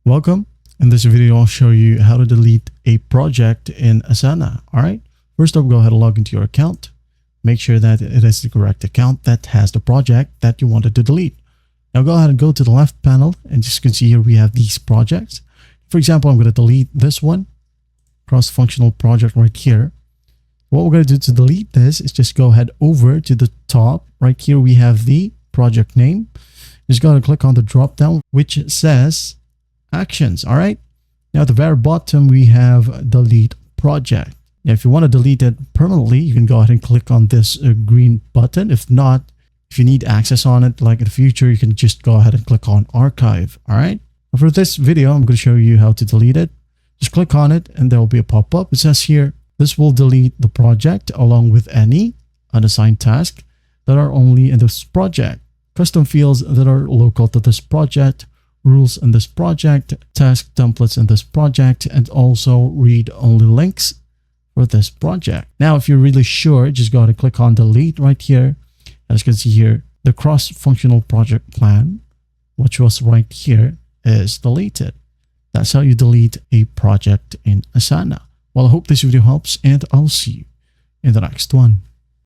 Welcome. In this video, I'll show you how to delete a project in Asana. All right. First up, go ahead and log into your account. Make sure that it is the correct account that has the project that you wanted to delete. Now go ahead and go to the left panel, and as you can see here, we have these projects. For example, I'm going to delete this one, cross-functional project right here. What we're going to do to delete this is just go ahead over to the top. Right here, we have the project name. Just go ahead and click on the drop down, which says actions. All right. Now at the very bottom, we have delete project. Now, if you want to delete it permanently, you can go ahead and click on this green button. If not, if you need access on it, like in the future, you can just go ahead and click on archive. All right. For this video, I'm going to show you how to delete it. Just click on it and there will be a pop-up. It says here, this will delete the project along with any unassigned tasks that are only in this project, custom fields that are local to this project, rules in this project, task templates in this project, and also read-only links for this project. Now, if you're really sure, just go ahead and click on delete right here. As you can see here, the cross-functional project plan, which was right here, is deleted. That's how you delete a project in Asana. Well, I hope this video helps, and I'll see you in the next one.